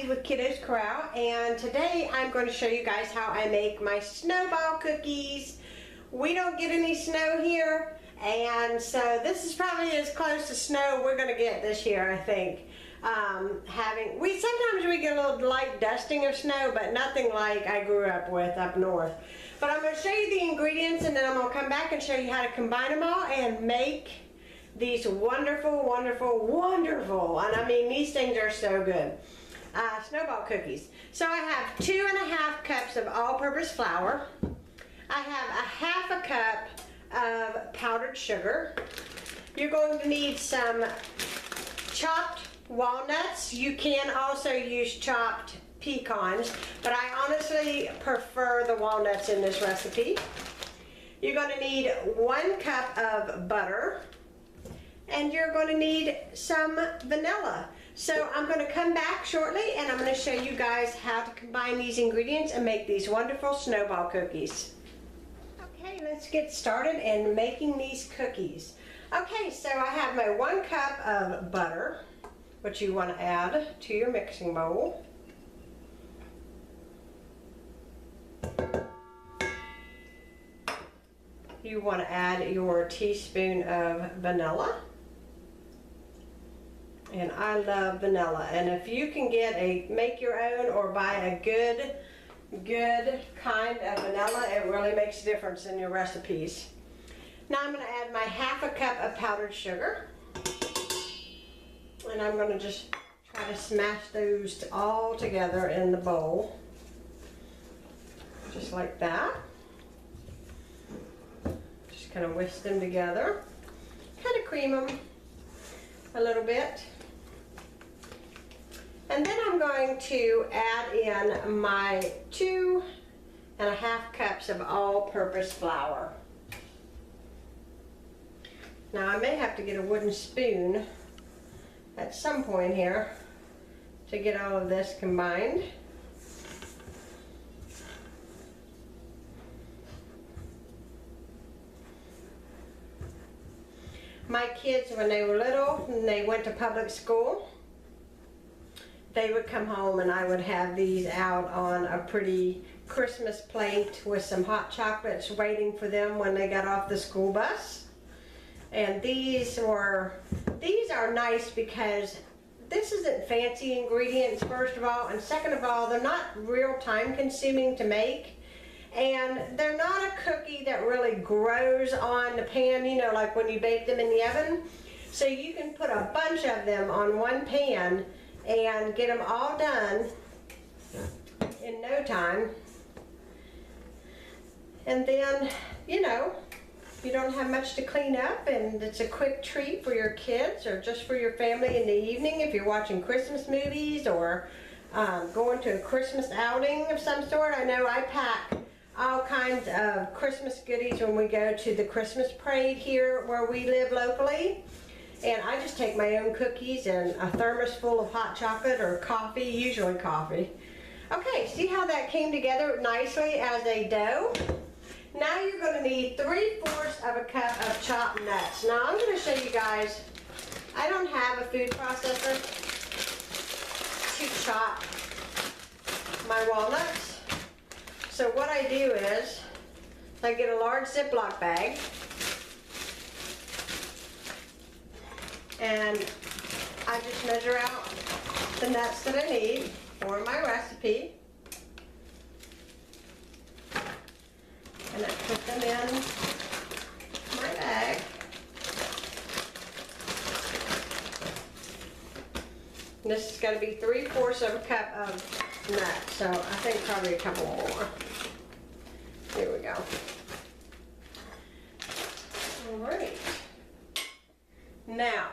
Kathy with Kiddos Corral, and today I'm going to show you guys how I make my snowball cookies. We don't get any snow here, and so this is probably as close to snow we're going to get this year, I think. Sometimes we get a little light dusting of snow, but nothing like I grew up with up north. But I'm going to show you the ingredients, and then I'm going to come back and show you how to combine them all and make these wonderful, wonderful, wonderful, and I mean these things are so good, snowball cookies. So I have 2½ cups of all-purpose flour. I have a 1/2 cup of powdered sugar. You're going to need some chopped walnuts. You can also use chopped pecans, but I honestly prefer the walnuts in this recipe. You're going to need 1 cup of butter. And you're going to need some vanilla. So I'm going to come back shortly and I'm going to show you guys how to combine these ingredients and make these wonderful snowball cookies. Okay, let's get started in making these cookies. Okay, so I have my 1 cup of butter, which you want to add to your mixing bowl. You want to add your teaspoon of vanilla. And I love vanilla, and if you can make your own or buy a good kind of vanilla, it really makes a difference in your recipes. Now I'm going to add my 1/2 cup of powdered sugar, and I'm going to just try to smash those all together in the bowl, just like that. Just kind of whisk them together, kind of cream them a little bit. And then I'm going to add in my 2½ cups of all-purpose flour. Now I may have to get a wooden spoon at some point here to get all of this combined. My kids, when they were little and they went to public school, they would come home and I would have these out on a pretty Christmas plate with some hot chocolates waiting for them when they got off the school bus. And these are nice because this isn't fancy ingredients, first of all, and second of all, they're not real time consuming to make. And they're not a cookie that really grows on the pan, you know, like when you bake them in the oven. So you can put a bunch of them on one pan and get them all done in no time. And then, you know, you don't have much to clean up, and it's a quick treat for your kids or just for your family in the evening if you're watching Christmas movies or going to a Christmas outing of some sort. I know I pack all kinds of Christmas goodies when we go to the Christmas parade here where we live locally. And I just take my own cookies and a thermos full of hot chocolate or coffee, usually coffee. Okay, see how that came together nicely as a dough? Now you're going to need 3/4 of a cup of chopped nuts. Now I'm going to show you guys, I don't have a food processor to chop my walnuts. So what I do is, I get a large Ziploc bag, and I just measure out the nuts that I need for my recipe, and I put them in my bag. And this is going to be 3/4 of a cup of nuts, so I think probably a couple more. Here we go. Alright. Now,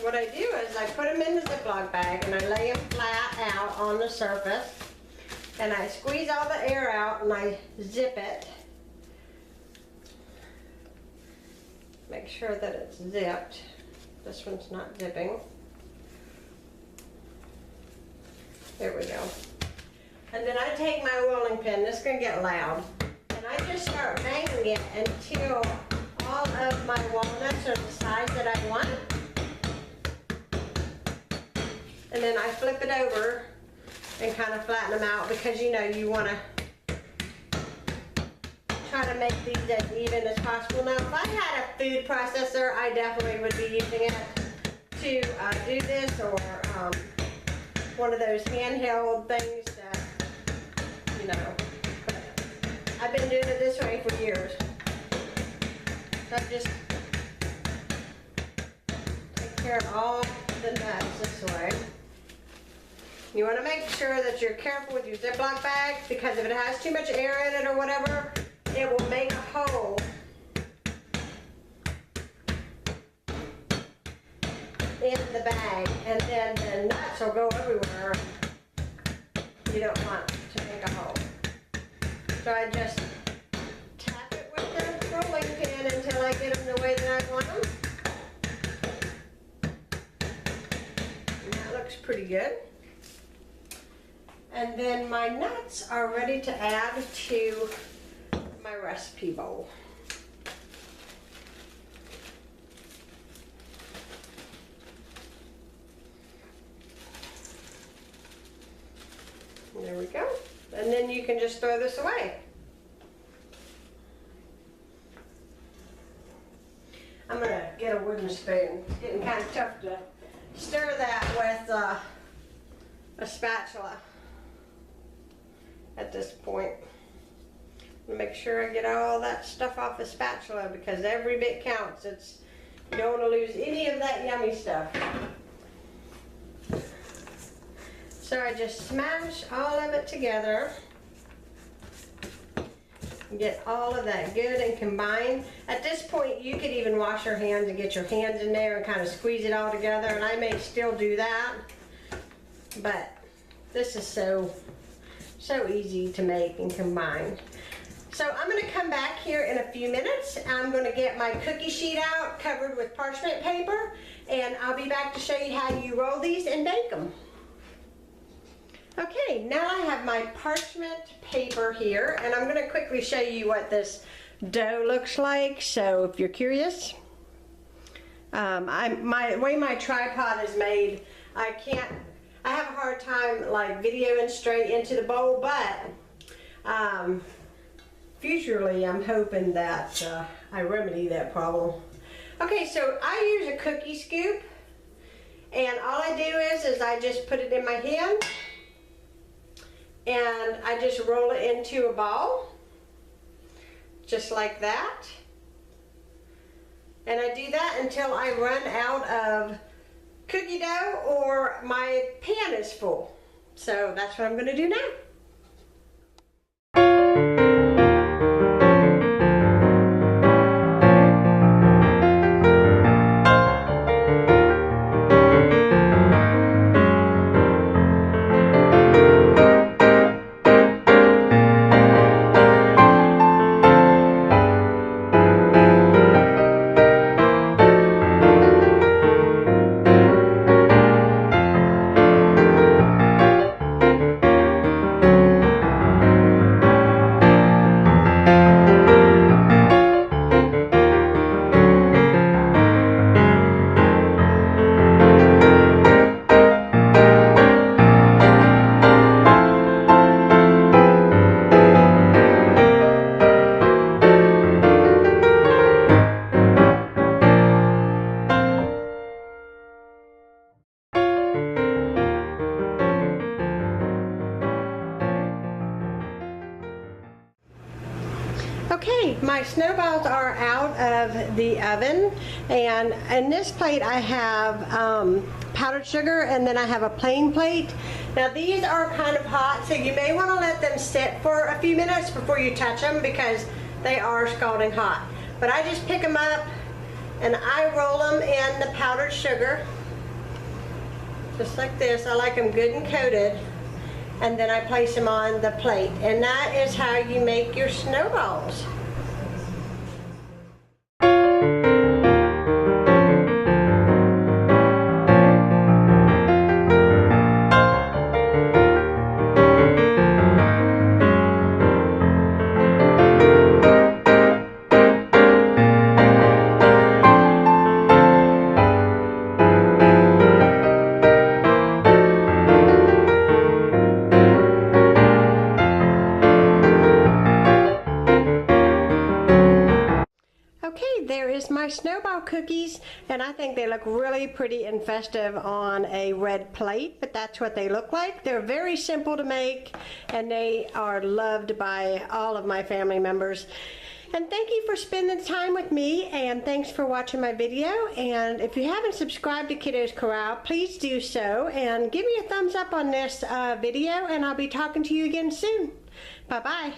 what I do is I put them in the Ziploc bag and I lay them flat out on the surface, and I squeeze all the air out and I zip it. Make sure that it's zipped. This one's not zipping. There we go. And then I take my rolling pin, this is going to get loud, and I just start banging it until all of my walnuts are the size that I want. And then I flip it over and kind of flatten them out, because you know you want to try to make these as even as possible. Now, if I had a food processor, I definitely would be using it to do this, or one of those handheld things that, you know, but I've been doing it this way for years. So I just take care of all the nuts this way. You want to make sure that you're careful with your Ziploc bags, because if it has too much air in it or whatever, it will make a hole in the bag, and then the nuts will go everywhere. You don't want to make a hole. So I just tap it with the rolling pin until I get them the way that I want them. And that looks pretty good. And then my nuts are ready to add to my recipe bowl. There we go. And then you can just throw this away. I'm gonna get a wooden spoon. It's getting kind of tough to stir that with a spatula at this point. I'm gonna make sure I get all that stuff off the spatula, because every bit counts. You don't want to lose any of that yummy stuff. So I just smash all of it together and get all of that good and combined. At this point, you could even wash your hands and get your hands in there and kind of squeeze it all together, and I may still do that, but this is so easy to make and combine. So I'm going to come back here in a few minutes. I'm going to get my cookie sheet out covered with parchment paper, and I'll be back to show you how you roll these and bake them. Okay, now I have my parchment paper here, and I'm going to quickly show you what this dough looks like. So if you're curious, the way my tripod is made, I have a hard time like videoing straight into the bowl, but futurely I'm hoping that I remedy that problem. Okay, so I use a cookie scoop, and all I do is I just put it in my hand, and I just roll it into a ball, just like that. And I do that until I run out of cookie dough or my pan is full. So that's what I'm going to do now. Okay, my snowballs are out of the oven, and in this plate I have powdered sugar, and then I have a plain plate. Now these are kind of hot, so you may want to let them sit for a few minutes before you touch them, because they are scalding hot. But I just pick them up and I roll them in the powdered sugar, just like this. I like them good and coated. And then I place them on the plate. And that is how you make your snowballs. my Snowball cookies, and I think they look really pretty and festive on a red plate, but that's what they look like. They're very simple to make, and they are loved by all of my family members. And thank you for spending time with me, and thanks for watching my video. And if you haven't subscribed to Kiddos Corral, please do so, and give me a thumbs up on this video, and I'll be talking to you again soon. Bye-bye.